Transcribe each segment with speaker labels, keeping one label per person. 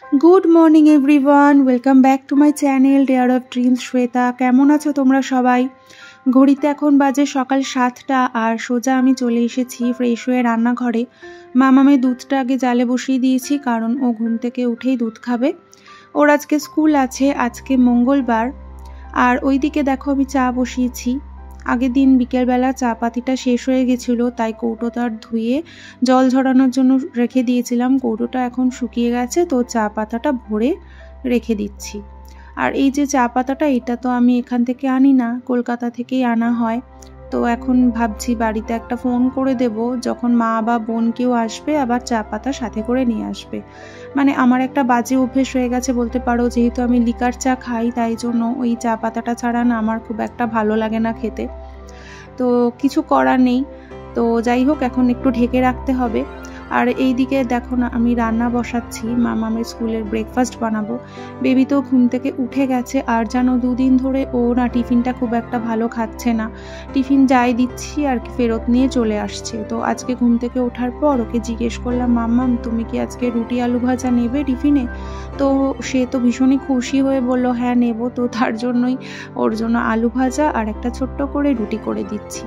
Speaker 1: Good morning everyone welcome back to my channel dare of dreams Shweta. केमन आछो तोमरा सबाई? घड़ीते एखन बाजे सकाल 7टा और सोजा आमी चले एसेछि फ्रेश हये रान्नाघरे। मामामेर दूधटा आगे जाले बसिए दिएछि कारण ओ घुम थेके उठेई दूध खाबे। ओर आजके स्कूल आछे, आजके मंगलबार। और ओइदिके देखो आमी चा बसिएछि। आगे दिन बिकेल बेला चा पातिटा शेष हये गेछिलो ताई कौटोटा धुए जल झरानोर जोन्नो रेखे दिएछिलाम। कौटोटा एखन शुकिये गेछे तो चा पाताटा भरे रेखे दिচ্ছি। और এই যে চা পাতাটা এটা তো আমি এখান থেকে আনি না, কলকাতা থেকেই আনা হয়। তো এখন ভাবছি বাড়িতে একটা ফোন করে দেব, যখন মা বা বোন কেউ আসবে আবার চা পাতা সাথে করে নিয়ে আসবে। মানে আমার একটা বাজে অভ্যেস হয়ে গেছে বলতে পারো, যেহেতু আমি লিকার চা খাই তাই জন্য ওই চা পাতাটা ছাড়া না আমার খুব একটা ভালো লাগে না খেতে। তো কিছু করার নেই। তো যাই হোক এখন একটু ঢেকে রাখতে হবে। আর এইদিকে দেখো না আমি রান্না বসাচ্ছি, মামামের স্কুলের ব্রেকফাস্ট বানাবো। বেবি তো ঘুম থেকে উঠে গেছে আর জানো দুদিন ধরে ও না টিফিনটা খুব একটা ভালো খাচ্ছে না। টিফিন যাই দিচ্ছি আর কি ফেরত নিয়ে চলে আসছে। তো আজকে ঘুম থেকে ওঠার পর ওকে জিজ্ঞেস করলাম, মাম্মাম তুমি কি আজকে রুটি আলু ভাজা নেবে টিফিনে? তো সে তো ভীষণই খুশি হয়ে বলল হ্যাঁ নেব। তো তার জন্যই ওর জন্য আলু ভাজা আর একটা ছোট্ট করে রুটি করে দিচ্ছি।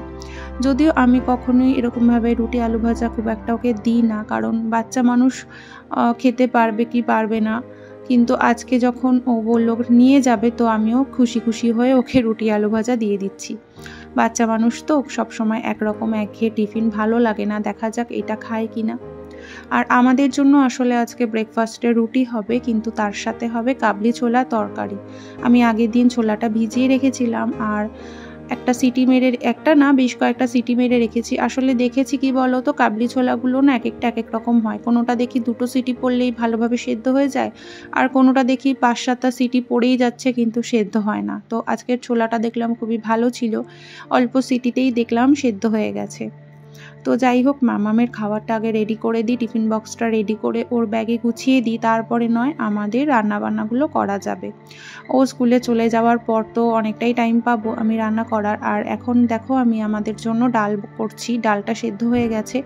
Speaker 1: যদিও আমি কখনোই এরকমভাবে রুটি আলু ভাজা খুব একটা ওকে দিই না, কারণ বাচ্চা মানুষ খেতে পারবে কি পারবে না। কিন্তু আজকে যখন ও বলল নিয়ে যাবে তো আমিও খুশি খুশি হয়ে ওকে রুটি আলু ভাজা দিয়ে দিচ্ছি। বাচ্চা মানুষ তো সবসময় একরকম একঘেয়ে টিফিন ভালো লাগে না, দেখা যাক এটা খায় কি না। আর আমাদের জন্য আসলে আজকে ব্রেকফাস্টে রুটি হবে, কিন্তু তার সাথে হবে কাবলি ছোলা তরকারি। আমি আগের দিন ছোলাটা ভিজিয়ে রেখেছিলাম আর একটা সিটি মেরে, একটা না বেশ কয়েকটা সিটি মেরে রেখেছি। আসলে দেখেছি কি বলো তো, কাবলি ছোলাগুলো না এক একটা এক এক রকম হয়। কোনোটা দেখি 2টো সিটি পড়লেই ভালোভাবে সেদ্ধ হয়ে যায়, আর কোনোটা দেখি 5-7টা সিটি পড়েই যাচ্ছে কিন্তু সেদ্ধ হয় না। তো আজকের ছোলাটা দেখলাম খুবই ভালো ছিল, অল্প সিটিতেই দেখলাম সেদ্ধ হয়ে গেছে। তো যাই হোক মামামের খাবারটা আগে রেডি করে দিই, টিফিন বক্সটা রেডি করে ওর ব্যাগে গুছিয়ে দিই, তারপরে নয় আমাদের রান্নাবান্নাগুলো করা যাবে। ও স্কুলে চলে যাওয়ার পর তো অনেকটাই টাইম পাবো আমি রান্না করার। আর এখন দেখো আমি আমাদের জন্য ডাল করছি, ডালটা সেদ্ধ হয়ে গেছে।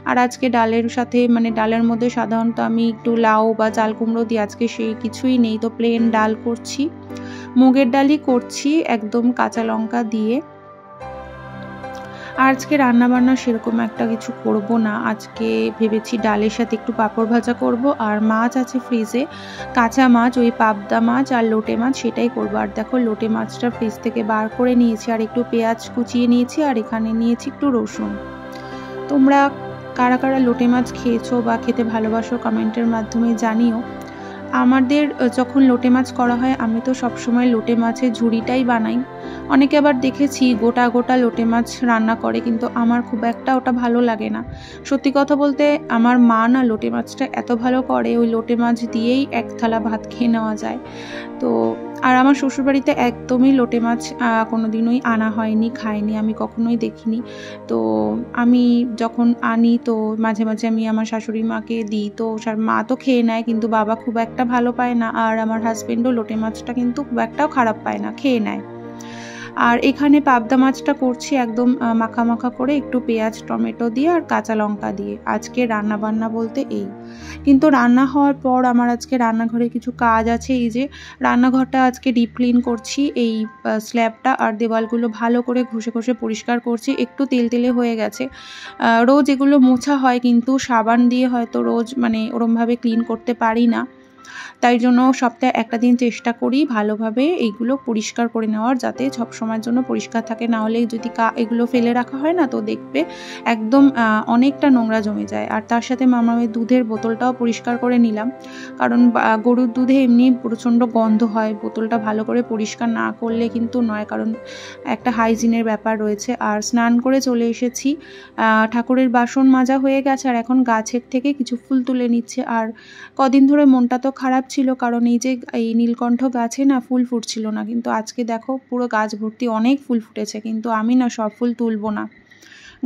Speaker 1: আর আজকে ডালের সাথে মানে ডালের মধ্যে সাধারণত আমি একটু লাউ বা চাল কুমড়ো দিই, আজকে সেই কিছুই নেই তো প্লেন ডাল করছি। মুগের ডালই করছি একদম কাঁচা লঙ্কা দিয়ে। আজকে রান্নাবান্না সেরকম একটা কিছু করব না, আজকে ভেবেছি ডালের সাথে একটু পাঁপড় ভাজা করব। আর মাছ আছে ফ্রিজে, কাঁচা মাছ, ওই পাবদা মাছ আর লোটে মাছ, সেটাই করব। আর দেখো লোটে মাছটা ফ্রিজ থেকে বার করে নিয়েছি আর একটু পেঁয়াজ কুচিয়ে নিয়েছি আর এখানে নিয়েছি একটু রসুন। তোমরা কারা কারা লোটে মাছ খেয়েছো বা খেতে ভালোবাসো কমেন্টের মাধ্যমে জানিও। আমাদের যখন লোটে মাছ করা হয় আমি তো সবসময় লোটে মাছের ঝুড়িটাই বানাই। অনেকে আবার দেখেছি গোটা গোটা লোটে মাছ রান্না করে, কিন্তু আমার খুব একটা ওটা ভালো লাগে না। সত্যি কথা বলতে আমার মা না লোটে মাছটা এত ভালো করে, ওই লোটে মাছ দিয়েই এক থালা ভাত খেয়ে নেওয়া যায়। তো আর আমার শ্বশুরবাড়িতে একদমই লোটে মাছ কোনোদিনই আনা হয়নি, খাইনি, আমি কখনোই দেখিনি। তো আমি যখন আনি তো মাঝে মাঝে আমি আমার শাশুড়ি মাকে দিই, তো মা তো খেয়ে নেয় কিন্তু বাবা খুব একটা ভালো পায় না। আর আমার হাজবেন্ডও লোটে মাছটা কিন্তু খুব একটাও খারাপ পায় না, খেয়ে নেয়। আর এখানে পাবদা মাছটা করছি একদম মাখা মাখা করে, একটু পেঁয়াজ টমেটো দিয়ে আর কাঁচা লঙ্কা দিয়ে। আজকে রান্না বান্না বলতে এই। কিন্তু রান্না হওয়ার পর আমার আজকে রান্নাঘরে কিছু কাজ আছে। এই যে রান্নাঘরটা আজকে ডিপ ক্লিন করছি, এই স্ল্যাবটা আর দেওয়ালগুলো ভালো করে ঘষে ঘষে পরিষ্কার করছি। একটু তেলতেলে হয়ে গেছে, রোজ এগুলো মোছা হয় কিন্তু সাবান দিয়ে হয়তো রোজ মানে ওরমভাবে ক্লিন করতে পারি না। তাই জন্য সপ্তাহে একটা দিন চেষ্টা করি ভালোভাবে এইগুলো পরিষ্কার করে নেওয়ার, যাতে সব সময়ের জন্য পরিষ্কার থাকে। না হলে যদি এগুলো ফেলে রাখা হয় না তো দেখবে একদম অনেকটা নোংরা জমে যায়। আর তার সাথে মামামের দুধের বোতলটাও পরিষ্কার করে নিলাম, কারণ গরুর দুধে এমনি প্রচণ্ড গন্ধ হয়, বোতলটা ভালো করে পরিষ্কার না করলে কিন্তু নয়, কারণ একটা হাইজিনের ব্যাপার রয়েছে। আর স্নান করে চলে এসেছি, ঠাকুরের বাসন মাজা হয়ে গেছে আর এখন গাছের থেকে কিছু ফুল তুলে নিচ্ছে। আর কদিন ধরে মনটা তো খারাপ ছিল, কারণ এই যে এই নীলকণ্ঠ গাছে না ফুল ফুটছিল না, কিন্তু আজকে দেখো পুরো গাছ ভর্তি অনেক ফুল ফুটেছে। কিন্তু আমি না সব ফুল তুলবো না,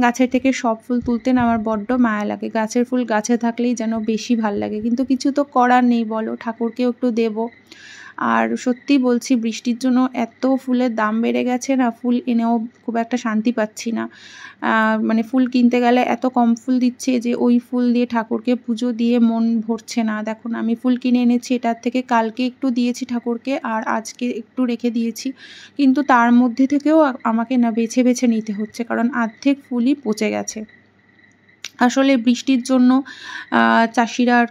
Speaker 1: গাছের থেকে সব ফুল তুলতে না আমার বড্ড মায়া লাগে। গাছের ফুল গাছে থাকলেই যেন বেশি ভাল লাগে, কিন্তু কিছু তো করার নেই বলো, ঠাকুরকেও একটু দেবো। আর সত্যি বলছি বৃষ্টির জন্য এত ফুলের দাম বেড়ে গেছে না, ফুল এনেও খুব একটা শান্তি পাচ্ছি না। মানে ফুল কিনতে গেলে এত কম ফুল দিচ্ছে যে ওই ফুল দিয়ে ঠাকুরকে পুজো দিয়ে মন ভরছে না। দেখুন আমি ফুল কিনে এনেছি, এটার থেকে কালকে একটু দিয়েছি ঠাকুরকে আর আজকে একটু রেখে দিয়েছি, কিন্তু তার মধ্যে থেকেও আমাকে না বেছে বেছে নিতে হচ্ছে, কারণ অর্ধেক ফুলই পচে গেছে। আসলে বৃষ্টির জন্য চাষিরা আর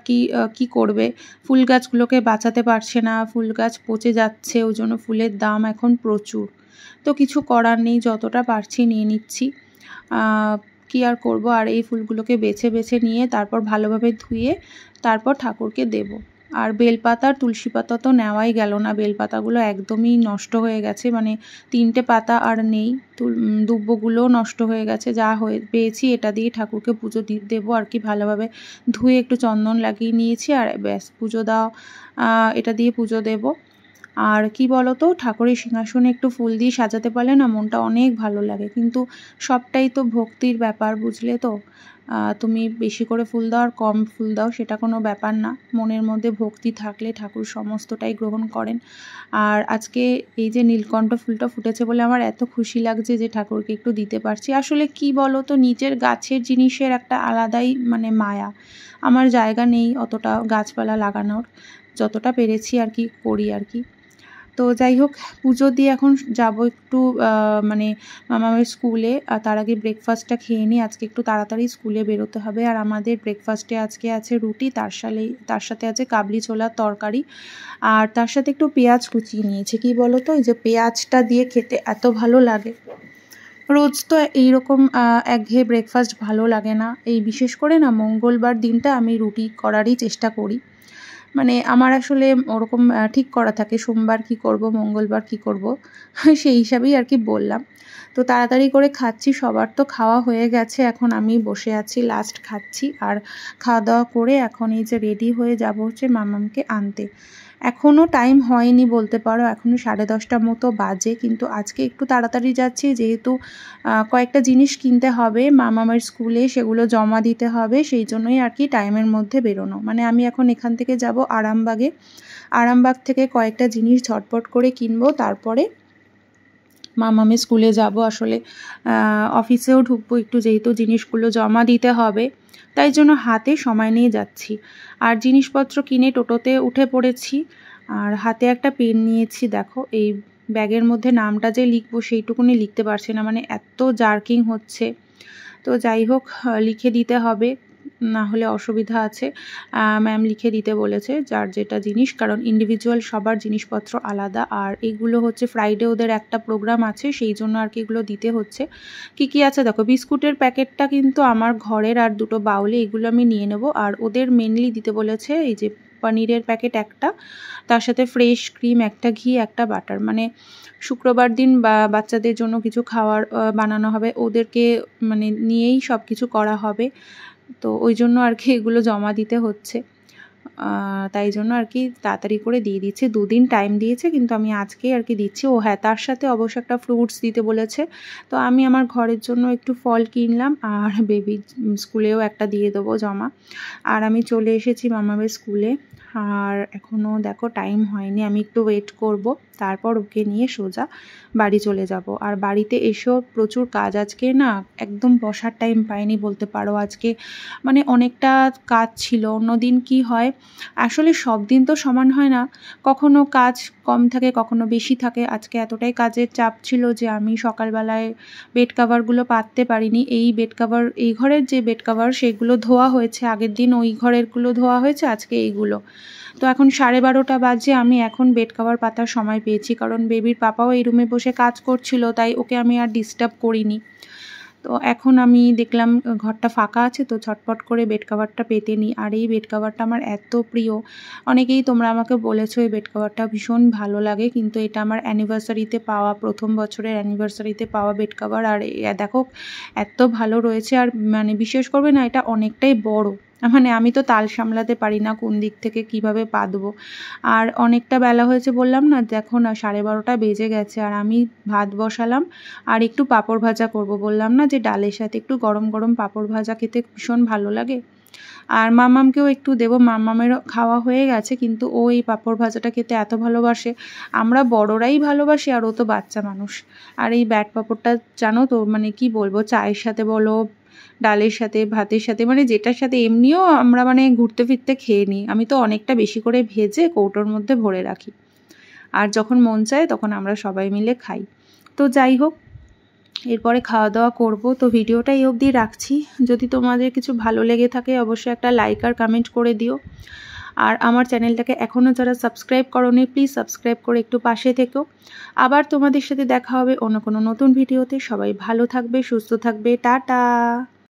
Speaker 1: কি করবে, ফুল গাছগুলোকে বাঁচাতে পারছে না, ফুল গাছ পচে যাচ্ছে, ওই জন্য ফুলের দাম এখন প্রচুর। তো কিছু করার নেই, যতটা পারছি নিয়ে নিচ্ছি, কি আর করব। আর এই ফুলগুলোকে বেছে বেছে নিয়ে তারপর ভালোভাবে ধুয়ে তারপর ঠাকুরকে দেব। আর বেলপাতা আর তুলসী পাতা তো নেওয়াই গেল না, বেলপাতাগুলো একদমই নষ্ট হয়ে গেছে, মানে 3টে পাতা আর নেই। দুব্বগুলোও নষ্ট হয়ে গেছে, যা পেয়েছি এটা দিয়ে ঠাকুরকে পুজো দেবো আর কি। ভালোভাবে ধুয়ে একটু চন্দন লাগিয়ে নিয়েছি আর ব্যাস পুজো দেওয়া, এটা দিয়ে পুজো দেব। আর কি বলো তো, ঠাকুরের সিংহাসনে একটু ফুল দিয়ে সাজাতে পারলে না মনটা অনেক ভালো লাগে, কিন্তু সবটাই তো ভক্তির ব্যাপার, বুঝলে তো। তুমি বেশি করে ফুল দাও আর কম ফুল দাও সেটা কোনো ব্যাপার না, মনের মধ্যে ভক্তি থাকলে ঠাকুর সমস্তটাই গ্রহণ করেন। আর আজকে এই যে নীলকণ্ঠ ফুলটা ফুটেছে বলে আমার এত খুশি লাগছে যে ঠাকুরকে একটু দিতে পারছি। আসলে কি বলো তো, নিজের গাছের জিনিসের একটা আলাদাই মানে মায়া। আমার জায়গা নেই অতটা গাছপালা লাগানোর, যতটা পেরেছি আর কি করি আর কি। তো যাই হোক, পুজো দিয়ে এখন যাব একটু মানে মামার স্কুলে, আর তার আগে ব্রেকফাস্টটা খেয়ে নিই। আজকে একটু তাড়াতাড়ি স্কুলে বেরোতে হবে। আর আমাদের ব্রেকফাস্টে আজকে আছে রুটি, তার সাথে আছে কাবলি ছোলার তরকারি, আর তার সাথে একটু পেঁয়াজ কুচিয়ে নিয়েছি। কি বলো তো, এই যে পেঁয়াজটা দিয়ে খেতে এত ভালো লাগে। রোজ তো এইরকম একঘেয়ে ব্রেকফাস্ট ভালো লাগে না, এই বিশেষ করে না মঙ্গলবার দিনটা আমি রুটি করারই চেষ্টা করি। মানে আমার আসলে ওরকম ঠিক করা থাকে, সোমবার কি করব, মঙ্গলবার কি করব, সেই হিসাবেই আর কি বললাম। তো তাড়াতাড়ি করে খাচ্ছি, সবার তো খাওয়া হয়ে গেছে, এখন আমি বসে আছি লাস্ট খাচ্ছি। আর খাওয়া দাওয়া করে এখন এই যে রেডি হয়ে যাব হচ্ছে মামামকে আনতে। এখনও টাইম হয়নি বলতে পারো, এখনও 10:30 মতো বাজে, কিন্তু আজকে একটু তাড়াতাড়ি যাচ্ছি যেহেতু কয়েকটা জিনিস কিনতে হবে মামামের স্কুলে, সেগুলো জমা দিতে হবে, সেই জন্যই আর কি টাইমের মধ্যে বেরোনো। মানে আমি এখন এখান থেকে যাব আরামবাগে, আরামবাগ থেকে কয়েকটা জিনিস ঝটপট করে কিনবো, তারপরে মামামের স্কুলে যাব। আসলে অফিসেও ঢুকবো একটু, যেহেতু জিনিসগুলো জমা দিতে হবে, তাই জন্য হাতে সময় নিয়ে যাচ্ছি। আর জিনিসপত্র কিনে টোটোতে উঠে পড়েছি, আর হাতে একটা পেন নিয়েছি। দেখো এই ব্যাগের মধ্যে নামটা যে লিখবো সেইটুকুনি লিখতে পারছি না, মানে এত জার্কিং হচ্ছে। তো যাই হোক, লিখে দিতে হবে, না হলে অসুবিধা আছে। ম্যাম লিখে দিতে বলেছে যার যেটা জিনিস, কারণ ইন্ডিভিজুয়াল সবার জিনিসপত্র আলাদা। আর এগুলো হচ্ছে ফ্রাইডে ওদের একটা প্রোগ্রাম আছে, সেই জন্য আর কি এগুলো দিতে হচ্ছে। কি আছে দেখো, বিস্কুটের প্যাকেটটা কিন্তু আমার ঘরের, আর 2টো বাউলে এগুলো আমি নিয়ে নেব। আর ওদের মেনলি দিতে বলেছে এই যে পনিরের প্যাকেট একটা, তার সাথে ফ্রেশ ক্রিম একটা, ঘি একটা, বাটার। মানে শুক্রবার দিন বাচ্চাদের জন্য কিছু খাওয়ার বানানো হবে, ওদেরকে মানে নিয়েই সব কিছু করা হবে। তো ওই জন্য আর কি এগুলো জমা দিতে হচ্ছে, তাই জন্য আর কি তাড়াতাড়ি করে দিয়ে দিচ্ছে। 2 দিন টাইম দিয়েছে, কিন্তু আমি আজকেই আর কি দিচ্ছি। ও হ্যাঁ, তার সাথে অবশ্য একটা ফ্রুটস দিতে বলেছে। তো আমি আমার ঘরের জন্য একটু ফল কিনলাম, আর বেবি স্কুলেও একটা দিয়ে দেবো জমা। আর আমি চলে এসেছি মামাবের স্কুলে, আর এখনও দেখো টাইম হয়নি, আমি একটু ওয়েট করব, তারপর ওকে নিয়ে সোজা বাড়ি চলে যাব। আর বাড়িতে এসেও প্রচুর কাজ, আজকে না একদম বসার টাইম পাইনি বলতে পারো। আজকে মানে অনেকটা কাজ ছিল। অন্যদিন কি হয়, আসলে সব দিন তো সমান হয় না, কখনো কাজ কম থাকে, কখনো বেশি থাকে। আজকে এতটাই কাজের চাপ ছিল যে আমি সকালবেলায় বেড কাভারগুলো পাততে পারিনি। এই ঘরের যে বেড কাভার সেগুলো ধোয়া হয়েছে, আগের দিন ওই ঘরেরগুলো ধোয়া হয়েছে, আজকে এইগুলো। তো এখন 12:30 বাজে, আমি এখন বেড কাভার পাতার সময় পেয়েছি, কারণ বেবির পাপাও এই রুমে বসে কাজ করছিল, তাই ওকে আমি আর ডিস্টার্ব করিনি। তো এখন আমি দেখলাম ঘরটা ফাঁকা আছে, তো ঝটপট করে বেড কাভারটা পেতে নিই। আর এই বেড কাভারটা আমার এত প্রিয়, অনেকেই তোমরা আমাকে বলেছো এই বেড কাভারটা ভীষণ ভালো লাগে, কিন্তু এটা আমার অ্যানিভার্সারিতে পাওয়া, প্রথম বছরের অ্যানিভার্সারিতে পাওয়া বেড কাভার। আর দেখো এত ভালো রয়েছে, আর মানে বিশেষ করবে না, এটা অনেকটাই বড়, মানে আমি তো তাল সামলাতে পারি না কোন দিক থেকে কিভাবে পাতবো। আর অনেকটা বেলা হয়েছে বললাম না, দেখো না 12:30 বেজে গেছে, আর আমি ভাত বসালাম আর একটু পাঁপড় ভাজা করব। বললাম না যে ডালের সাথে একটু গরম গরম পাঁপড় ভাজা খেতে ভীষণ ভালো লাগে। আর মাম্মামকেও একটু দেবো, মাম্মামেরও খাওয়া হয়ে গেছে, কিন্তু ও এই পাঁপড় ভাজাটা খেতে এত ভালোবাসে। আমরা বড়রাই ভালোবাসি, আর ও তো বাচ্চা মানুষ। আর এই ব্যাট পাঁপড়টা জানো তো, মানে কি বলবো, চায়ের সাথে বলো, ডালের সাথে, ভাতের সাথে, মানে যেটার সাথে এমনিও আমরা মানে ঘুরতে ফিরতে খেয়ে নিই। আমি তো অনেকটা বেশি করে ভেজে কৌটোর মধ্যে ভরে রাখি, আর যখন মন চায় তখন আমরা সবাই মিলে খাই। তো যাই হোক, এরপরে খাওয়া দাওয়া করব। তো ভিডিওটা এই অবধি রাখছি। যদি তোমাদের কিছু ভালো লেগে থাকে অবশ্যই একটা লাইক আর কমেন্ট করে দিও। আর আমার চ্যানেলটাকে এখনও যারা সাবস্ক্রাইব করোনি, প্লিজ সাবস্ক্রাইব করে একটু পাশে থেকো। আবার তোমাদের সাথে দেখা হবে অন্য কোনো নতুন ভিডিওতে। সবাই ভালো থাকবে, সুস্থ থাকবে, টাটা।